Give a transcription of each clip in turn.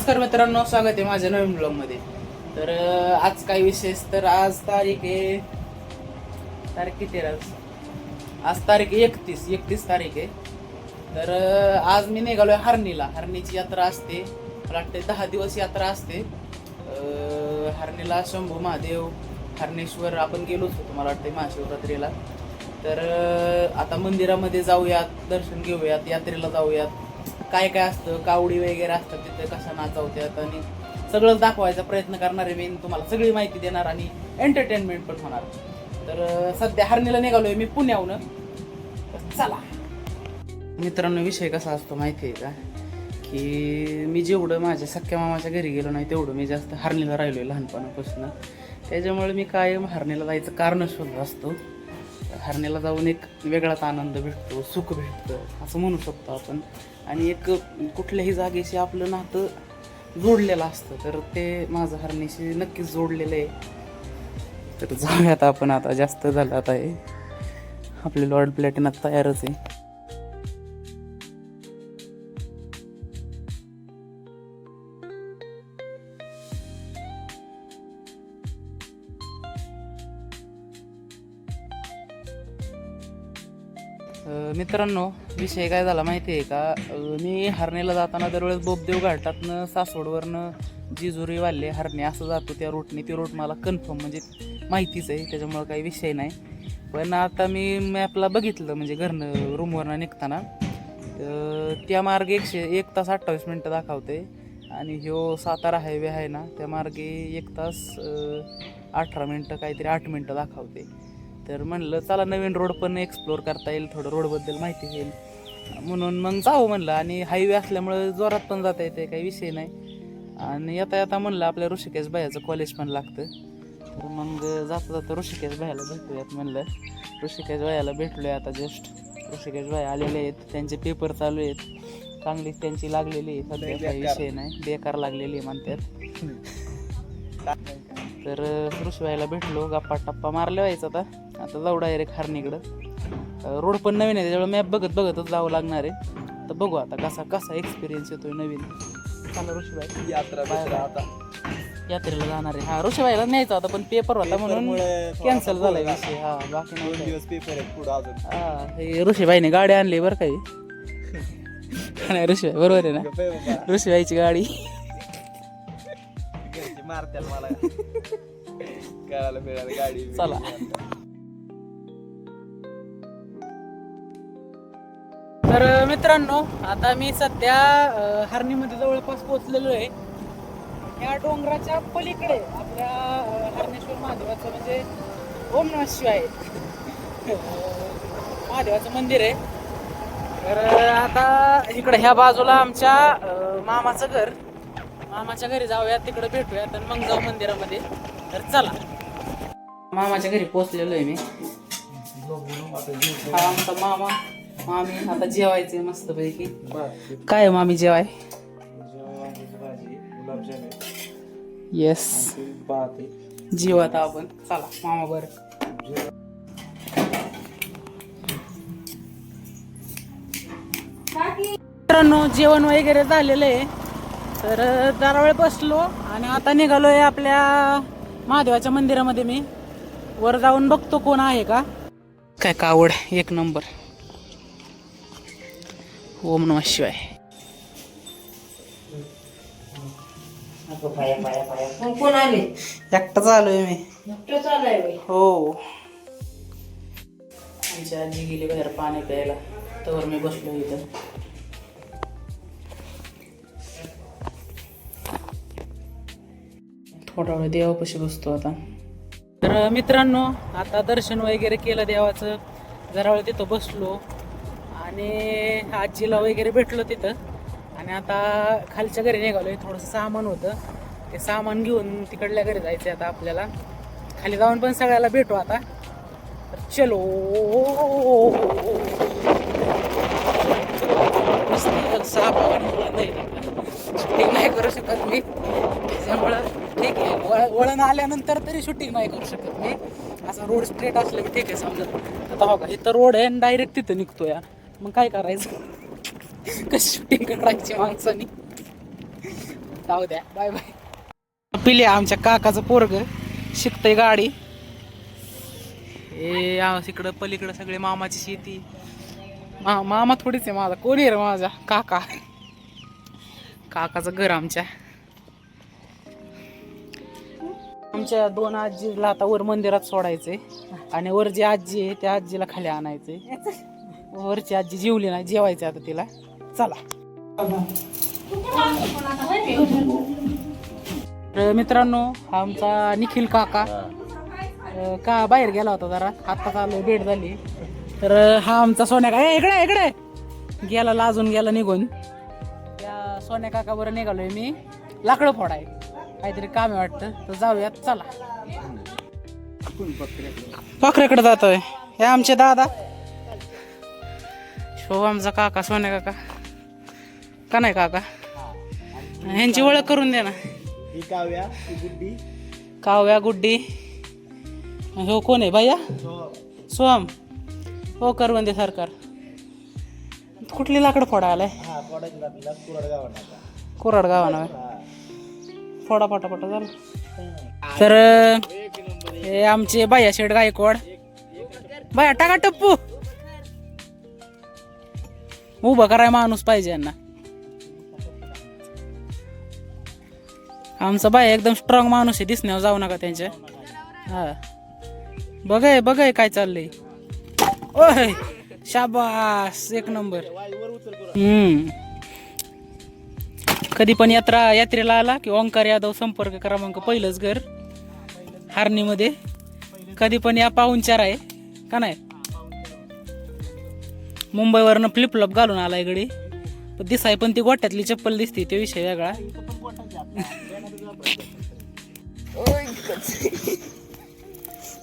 नमस्कार मित्रांनो, स्वागत आहे माझ्या नवीन ब्लॉगमध्ये. तर आज काय विशेष, तर आज तारीख किती आहे आज तारीख 31 तारीख आहे. तर आज मी निघालोय हरणीला. हरणीची यात्रा असते, मला वाटते 10 दिवस यात्रा असते. हरणीला शंभू महादेव, हरणेश्वर आपण गेलोच होतो मला वाटते महाशिवरात्रीला. तर आता मंदिरामध्ये जाऊयात, दर्शन घेऊयात, यात्रेला जाऊयात. काय काय असतं, कावडी वगैरे असतात तिथे, कशा नाचवतात आणि सगळं दाखवायचा प्रयत्न करणार आहे मी. तुम्हाला सगळी माहिती देणार आणि एंटरटेनमेंट पण होणार. तर सध्या हरणीला निघालोय मी पुण्याहून. चला मित्रांनो, विषय कसा असतो माहिती आहे का, की मी जेवढं माझ्या सख्या मामाच्या घरी गेलो नाही तेवढं मी जास्त हरणीला राहिलोय लहानपणापासून. त्याच्यामुळे मी कायम हरणीला जायचं कारण शोधत असतो. हरणीला जाऊन एक वेगळाच आनंद भेटतो, सुख भेटतं असं म्हणू शकतो आपण. आणि एक कुठल्याही जागेशी आपलं नातं जोडलेलं असतं, तर ते माझं हरणीशी नक्कीच जोडलेलं आहे. तर जाऊयात आपण. आता जास्त झालं, आता आहे आपले लॉर्ड प्लॅटिना तयारच आहे. मित्रांनो, विषय काय झाला माहिती आहे का, मी हरणीला जाताना दरवेळेस बोबदेव घाटातनं, सासवडवरनं जिजुरी वाल्ले हरणे असं जातो त्या रूटने. ती रूट मला कन्फर्म म्हणजे माहितीच आहे, त्याच्यामुळं काही विषय नाही. पण आता मी मॅपला बघितलं, म्हणजे घरनं रूमवरनं निघताना त्या मार्गे 1 तास 28 मिनटं दाखवते. आणि ह्यो सातारा हायवे आहे ना, त्या मार्गे 1 तास 18 मिनटं, काहीतरी 8 मिनटं दाखवते. तर म्हणलं चला, नवीन रोड पण एक्सप्लोर करता येईल, थोडं रोडबद्दल माहिती होईल म्हणून मग जाऊ म्हणलं. आणि हायवे असल्यामुळं जोरात पण जाता येते, काही विषय नाही. आणि येता म्हणलं आपल्या ऋषिकेश भाईचं कॉलेज पण लागतं, तर मग जाता ऋषिकेश भाईला भेटूयात म्हणलं. ऋषिकेश भाईला भेटलोय आता जस्ट. ऋषिकेश भाई आलेले आहेत, त्यांचे पेपर चालू आहेत, चांगलीच त्यांची लागलेली आहे सध्या, काही विषय नाही, बेकार लागलेली आहे म्हणतात. तर ऋषीबाईला भेटलो, गप्पा टप्पा मारल्या व्हायचं. आता जाऊ डायरेक्ट हरणीकडं. रोड पण नवीन आहे, त्याच्यामुळे मॅप बघतच जावं लागणार आहे. तर बघू आता कसा एक्सपिरियन्स येतोय नवीन. चला ऋषीबाई, यात्रेला जाणार आहे. हा, ऋषीबाईला न्यायचा होता पण पेपर होता म्हणून कॅन्सल झालाय विषय. हा, बाकी 2 दिवस पेपर आहेत पुढे अजून. हा, हे ऋषीबाईने गाडी आणली बरं काही नाही. ऋषीबाई बरोबर आहे ना, ऋषीबाईची गाडी मारत्याला मला करायला मिळाली गाडी. चला तर मित्रांनो, आता मी सध्या हरणीमध्ये जवळपास पोहोचलेलो आहे. या डोंगराच्या पलीकडे आपल्या हरणेश्वर महादेवाचं म्हणजे ओम नमः शिवाय महादेवाचं मंदिर आहे. तर आता इकडे ह्या बाजूला आमच्या मामाच्या घरी जाऊयात, तिकडे भेटूयात आणि मग जाऊ मंदिरामध्ये. तर चला, मामाच्या घरी पोहोचलेलो आहे मी. हा आमचा मामी आता जेवायचे मस्त पैकी. काय मामी जेवाय? येस, जेव आता आपण. चला मामा बर. मित्रांनो, जेवण वगैरे झालेलं आहे. तर जरा वेळ बसलो आणि आता निघालोय आपल्या महादेवाच्या मंदिरामध्ये. मी वर जाऊन बघतो कोण आहे का. काय कावड एक नंबर. ओम नमः शिवाय. कोण आले? एकटाच आलोय मी. एकटंच आलाय बाई. हो, आमची आजी गेली बाहेर पाणी प्यायला, तर मी बसलो इथं. थोडा वेळ देवापाशी बसतो आता. तर मित्रांनो, आता दर्शन वगैरे केलं देवाचं, जरा वेळ तिथं बसलो आणि आजीला वगैरे भेटलो तिथं. आणि आता खालच्या घरी निघालोय. थोडंसं सामान होतं, ते सामान घेऊन तिकडल्या घरी जायचं आता आपल्याला. खाली जाऊन पण सगळ्याला भेटू आता. तर चलो. शूटिंग नाही करू शकत मी, त्याच्यामुळं ठीक आहे. वळण आल्यानंतर तरी शूटिंग नाही करू शकत मी. असा रोड स्ट्रेट असलं की ठीक आहे समजा. आता हो का, इथं रोड आहे आणि डायरेक्ट तिथं निघतो या, मग काय करायचं, कशी शूटिंग करायची माणसानी. जाऊ द्या, बाय बाय. पिले आमच्या काकाचं पोरग शिकतय गाडी. हे इकडं पलीकडं सगळे मामाची शेती. मामा थोडीच आहे माझा, कोणी आहे रे माझा काका. काकाचं घर आमच्या दोन आजीला आता वर मंदिरात सोडायचंय आणि वर जी आजी आहे त्या आजीला खाली आणायचंय. वरची आजी जेवली नाही, जेवायचं आता तिला. चला तर मित्रांनो, हा आमचा निखिल काका का बाहेर गेला होता जरा, आता चालू भेट झाली. तर हा आमचा सोन्या का इकडे इकडे गेला, लाजून गेला निघून. त्या सोन्या काका बरं निघालोय मी लाकडं फोडाय, काहीतरी काम आहे वाटतं. तर जाऊयात, चला. पाखऱ्याकडे जातोय. हे आमचे दादा, शो आमचा काका सोन्या काका का नाही काका, ह्यांची ओळख करून दे ना. काव्या गुड्डी. हो कोण आहे भैया? सोहम. हो करवंदे सरकार. कुठली लाकडं फोडा आलाय? कोराड गावाना फोडा पटापटा झालं. तर हे आमचे बाया शेठ गायकवाड. बाया टाका टप्पू. उभं कराय माणूस पाहिजे यांना. आमचा बाया एकदम स्ट्रॉंग माणूस आहे, दिसण्यावर जाऊ नका त्यांच्या. हा बघाय काय चाललंय. ओय शाबास, एक नंबर. कधी पण यात्रेला आला की ओंकार यादव संपर्क क्रमांक पहिलंच घर हार्नीमध्ये. कधी पण या, पाहुणचार आहे का नाही. मुंबईवरनं फ्लिपफ्लॉप घालून आलाय गडी, पण दिसाय पण ती गोट्यातली चप्पल दिसते, तो विषय वेगळा.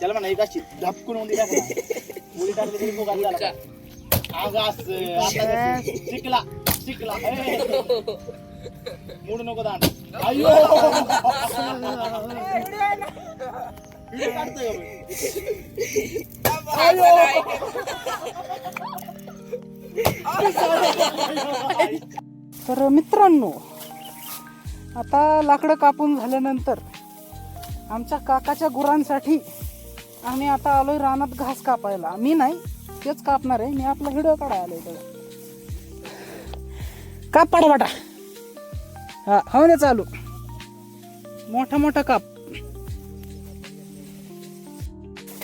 त्याला म्हणा एक अशी धपकून उडी टाकली तरी मुगात झाला. शिकला शिकला मूड नको दांड. अयो तर मित्रांनो, आता लाकडं कापून झाल्यानंतर आमच्या काकाच्या गुरांसाठी आम्ही आता आलोय रानात घास कापायला. मी नाही, तेच कापणार आहे. मी आपला व्हिडिओ काढायला आलोय इकडे. काप पाटा. हा हो ना, चालू. मोठा मोठा काप.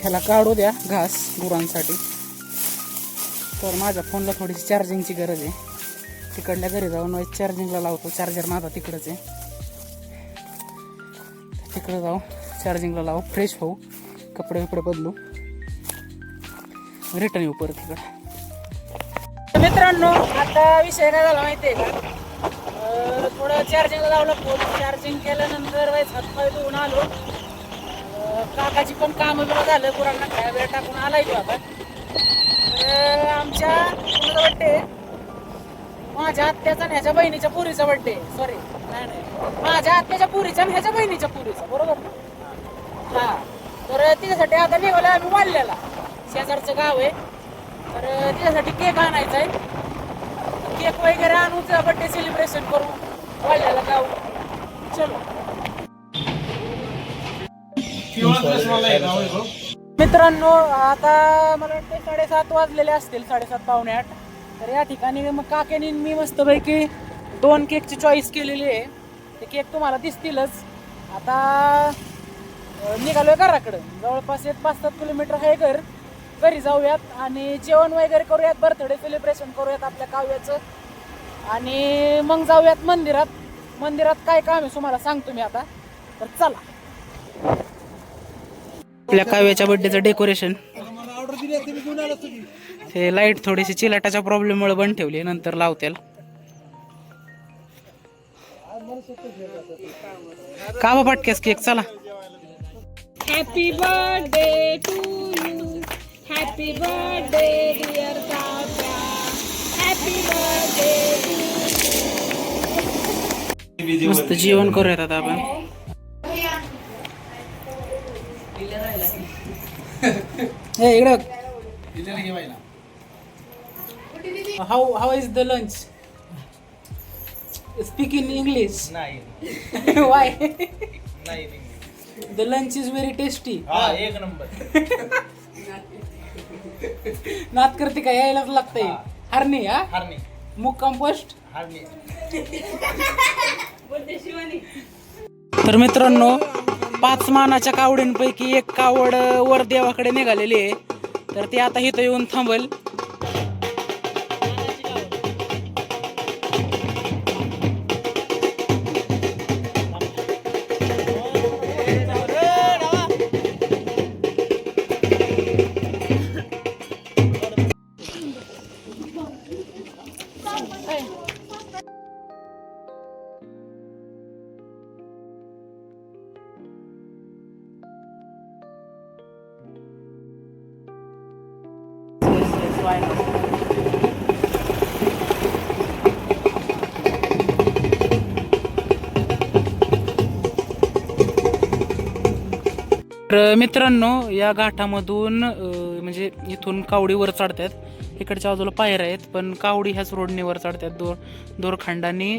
त्याला काढू द्या घास गुरांसाठी. तर माझ्या फोनला थोडीशी चार्जिंगची गरज आहे. तिकडल्या घरी जाऊन चार्जिंगला लावतो. चार्जर माझा तिकडच आहे. तिकडे जाऊ, चार्जिंगला लावू, फ्रेश होऊ, कपडे बिपडे बदलू, रिटर्न येऊ परत तिकडे. मित्रांनो, आता विषय काय झाला माहिती आहे का, थोडं चार्जिंगला लावलं फोन. चार्जिंग केल्यानंतर हातपाय धुवून आलो. काकाची पण कामं बिमं झालं, गुरांना खाया वेळ टाकून आलाय तो आता. आमच्या कुणाचा बड्डे, माझ्या आत्याचा आणि ह्याच्या बहिणीच्या पुरीचा बड्डे. सॉरी, नाही, माझ्या आत्याच्या पुरीचा आणि ह्याच्या बहिणीच्या पुरीचा, बरोबर ना. हा, तर तिच्यासाठी आता निघालोय आम्ही वाढलेला, शेजारचं गाव आहे. तर तिच्यासाठी केक आणायचा आहे. केक वगैरे आणू, बड्डे सेलिब्रेशन करू, वाढलेला जाऊ. चलो मित्रांनो, आता मला वाटतं 7:30 वाजलेले असतील, 7:30 पावणे 8. तर या ठिकाणी मग काकेनी मी मस्तपैकी 2 केकची चॉईस केलेली आहे. ते केक तुम्हाला दिसतीलच. आता निघालोय घराकडं. जवळपास 5-7 किलोमीटर आहे घर. घरी जाऊयात आणि जेवण वगैरे करूयात, बर्थडे सेलिब्रेशन करूयात आपल्या काव्याचं. आणि मग जाऊयात मंदिरात. मंदिरात काय काम आहे तुम्हाला सांगतो मी आता. तर चला. आपल्या काव्याच्या बर्थडेचं डेकोरेशन, ते लाईट थोडीशी चिलाटाच्या प्रॉब्लेममुळे बंद ठेवली, नंतर लावतील. का बा पटकेस केक. चला. Happy birthday to you, happy birthday dear काका, हॅपी बर्थडे टू. मस्त जेवण करूयात आता आपण. इकडे how is the lunch. Speak in English. नाही वाय? नाही the lunch is very tasty. हा एक नंबर. नात करते का यायलाच लागतंय. हरणी हा हरणे मुक्काम पोस्ट. हरणे. तर मित्रांनो 5 मानाच्या कावडींपैकी एक कावड वर देवाकडे निघालेली आहे. तर ती आता इथं येऊन थांबल. तर मित्रांनो या घाटामधून म्हणजे इथून कावडी वर चढतात. इकडच्या बाजूला पायऱ्या आहेत पण कावडी ह्याच रोडने वर चढतात. दोरखंडाने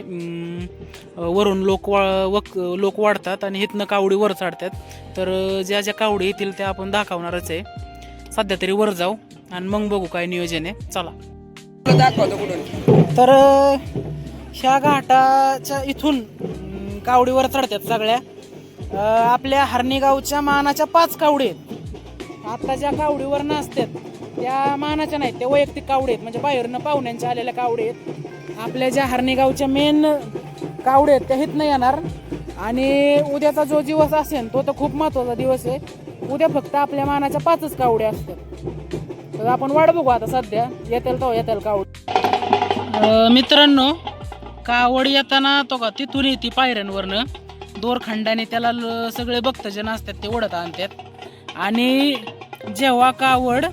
वरून लोक वाढतात आणि इथनं कावडी वर चढतात. तर ज्या ज्या कावडी येतील त्या आपण दाखवणारच आहे. सध्या तरी वर जाऊ आणि मग बघू काय नियोजन आहे. चला. तर ह्या घाटाच्या इथून कावडीवर चढतात सगळ्या. आपल्या हरणी गावच्या मानाच्या 5 कावडी आहेत. आता ज्या कावडीवर नसतात त्या मानाच्या नाहीत, त्या वैयक्तिक कावडी आहेत. म्हणजे बाहेरनं पाहुण्यांच्या आलेल्या कावडी आहेत. आपल्या ज्या हरणी गावच्या मेन कावडी आहेत त्या इथनं येणार. आणि उद्याचा जो दिवस असेल तो तर खूप महत्त्वाचा दिवस आहे. उद्या फक्त आपल्या मानाच्या 5च कावड्या असतात. तर आपण वाट बघू आता. सध्या येतील कावड. मित्रांनो कावड येताना तो का तिथून येते पायऱ्यांवरनं दोरखंडाने त्याला सगळे भक्तजन असतात ते ओढत आणतात. आणि जेव्हा कावड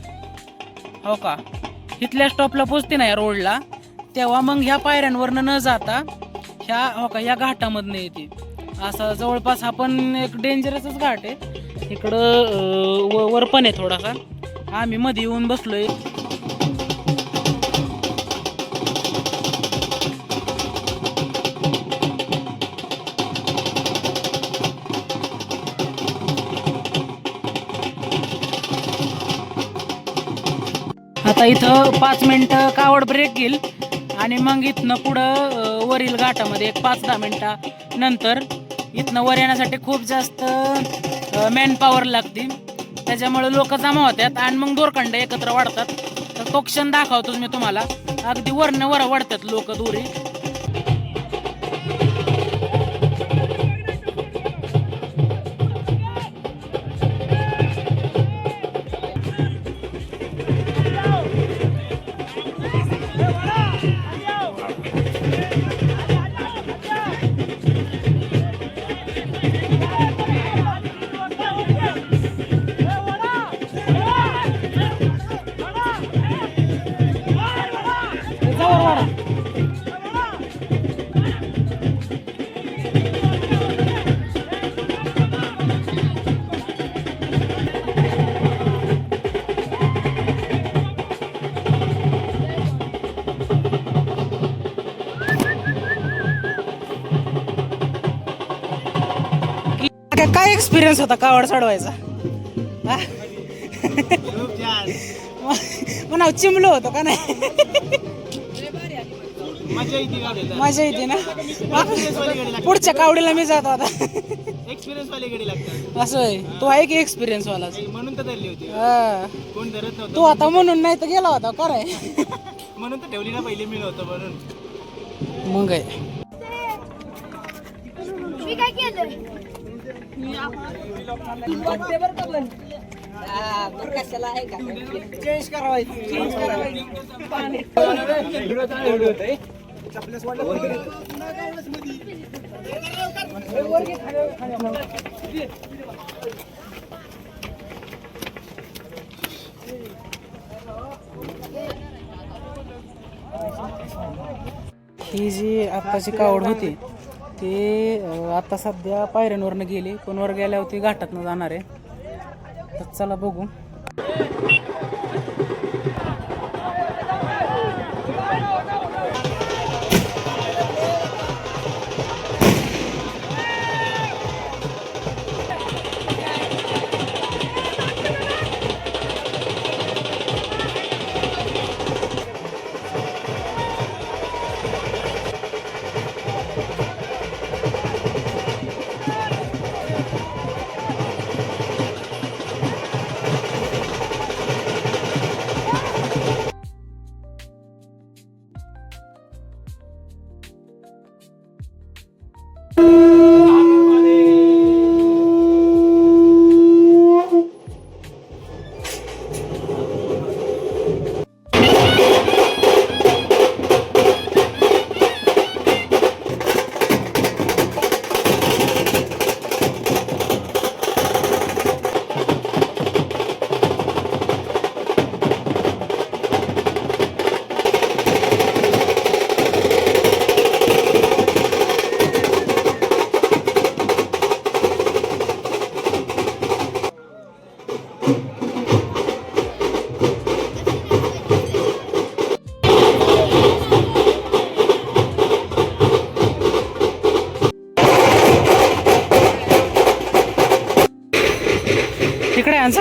हो का इथल्या स्टॉपला पोचते ना या रोडला तेव्हा मग ह्या पायऱ्यांवरनं न जाता ह्या हो का या घाटामधनं येते. असं जवळपास आपण एक डेंजरसच घाट आहे. इकडं वर पण आहे थोडासा. आम्ही मध्ये येऊन बसलोय. आता इथं 5 मिनिटं कावड ब्रेक घेईल आणि मग इथनं पुढं वरील घाटामध्ये एक 5-10 मिनिटं नंतर इथनं वर येण्यासाठी खूप जास्त मॅन पॉवर लागते. त्याच्यामुळे लोक जमा होतात आणि मग दोरखंड एकत्र वाढतात. तर तो क्षण दाखवतोच मी तुम्हाला. अगदी वरनं वर वाढतात लोक दोरी. काय एक्सपिरियन्स होता कावड चढवायचा? म्हणा चिमलो होतो का नाही? मजा येते ना. पुढच्या कावडीला मी जातो आता. एक्सपिरियन्स वाले गाडी लागतात. असं आहे. तू आहे की एक्सपिरियन्स वाला? म्हणून तर धरली होती. कोण धरत नव्हतं. तू आता म्हणून नाही तर गेला होता का रे? म्हणून तर ठेवली ना पहिले मी होतं म्हणून. मग आहे. मी काय केलं? चेंज करावायची. ही जी आत्ताची कावड होती ती आता सध्या पायऱ्यांवरनं गेली. पण वर गेल्यावरती घाटातनं जाणार आहे. तर चला बघू.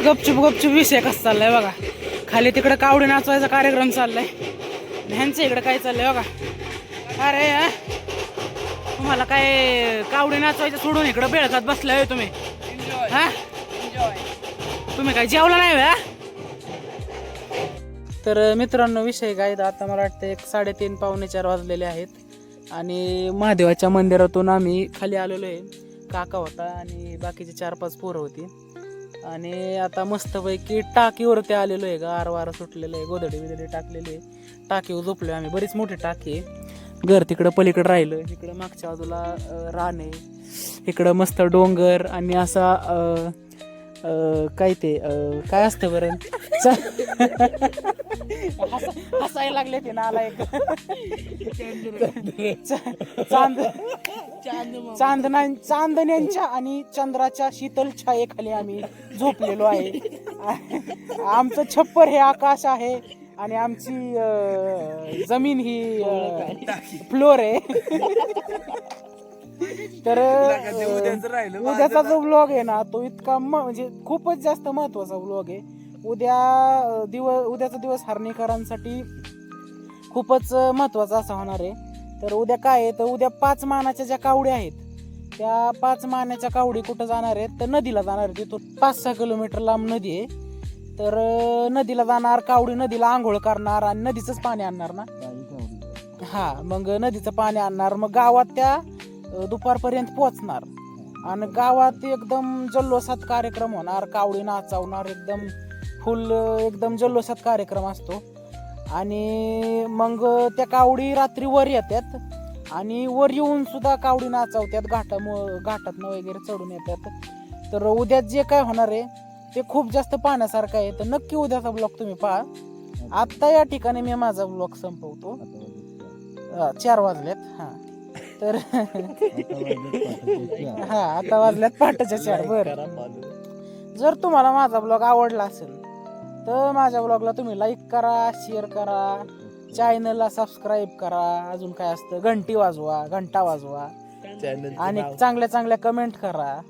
गपचूप गपचूप विषय कसा चाललाय बघा. खाली तिकडे कावडी नाचवायचा कार्यक्रम चाललाय. ह्यांचं इकडे काय चाललंय बघा. अरे तुम्हाला काय कावडी नाचवायचं सोडून इकडे बेळखात बसलाय होय तुम्ही. हा तुम्ही काय जेवला नाही व्या. तर मित्रांनो विषय काय, आता मला वाटतं 3:30 पावणे 4 वाजलेले आहेत आणि महादेवाच्या मंदिरातून आम्ही खाली आलेलो आहे. काका होता आणि बाकीचे 4-5 पोरं होती आणि आता मस्तपैकी टाकीवरती आलेलो आहे. गार वारा सुटलेलं आहे, गोधडी बिधडी टाकलेली आहे. टाकीवर झोपलो आहे आम्ही. बरीच मोठी टाकी आहे. घर तिकडं पलीकडे राहिलं. इकडं मागच्या बाजूला रान आहे. इकडं मस्त डोंगर आणि असा काय ते काय असतं बरं हसायला लागले ते नाला एक चांदण्यांच्या आणि चंद्राच्या शीतल छायेखाली आम्ही झोपलेलो आहे. आमचं छप्पर हे आकाश आहे आणि आमची जमीन ही फ्लोर आहे. तर उद्याचा जो व्लॉग आहे ना तो इतका म्हणजे खूपच जास्त महत्वाचा व्लॉग आहे. उद्याचा दिवस हर्णेकरांसाठी खूपच महत्वाचा असा होणार आहे. तर उद्या काय आहे, तर उद्या 5 मानाच्या ज्या कावड्या आहेत त्या 5 मानाच्या कावडी कुठं जाणार आहेत, तर नदीला जाणार आहेत. तिथून 5-6 किलोमीटर लांब नदी आहे. तर नदीला जाणार, कावडी नदीला आंघोळ करणार आणि नदीचंच पाणी आणणार ना. हा मग नदीचं पाणी आणणार. मग गावात त्या दुपारपर्यंत पोहोचणार आणि गावात एकदम जल्लोषात कार्यक्रम होणार. कावडी नाचवणार, एकदम फुल एकदम जल्लोषात कार्यक्रम असतो. आणि मग त्या कावडी रात्री वर येतात आणि वर येऊन सुद्धा कावडी नाचवतात. घाटातनं वगैरे चढून येतात. तर उद्या जे काय होणार आहे ते खूप जास्त पाहण्यासारखं आहे. तर नक्की उद्याचा ब्लॉग तुम्ही पहा. आत्ता या ठिकाणी मी माझा ब्लॉग संपवतो. 4 वाजल्यात. हा तर हा आता वाजल्यात पहाटेच्या 4. बरं, जर तुम्हाला माझा ब्लॉग आवडला असेल तर माझ्या ब्लॉगला तुम्ही लाईक करा, शेअर करा, चॅनलला सबस्क्राईब करा. अजून काय असतं, घंटा वाजवा आणि चांगल्या चांगल्या कमेंट करा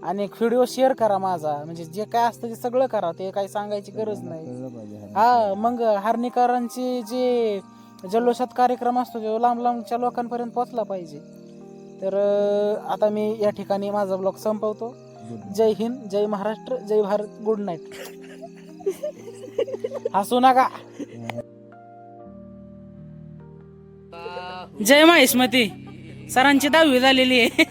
आणि एक व्हिडिओ शेअर करा माझा. म्हणजे जे काय असतं ते सगळं करा, ते काही सांगायची गरज नाही. हा मग हर्णेकरांची जे जल्लोषात कार्यक्रम असतो जो लांब लांबच्या लोकांपर्यंत पोहोचला पाहिजे. तर आता मी या ठिकाणी माझा ब्लॉग संपवतो. जय हिंद, जय महाराष्ट्र, जय भारत, गुड नाईट. हसू नका. जय महेशमती. सरांची 10वी झालेली आहे.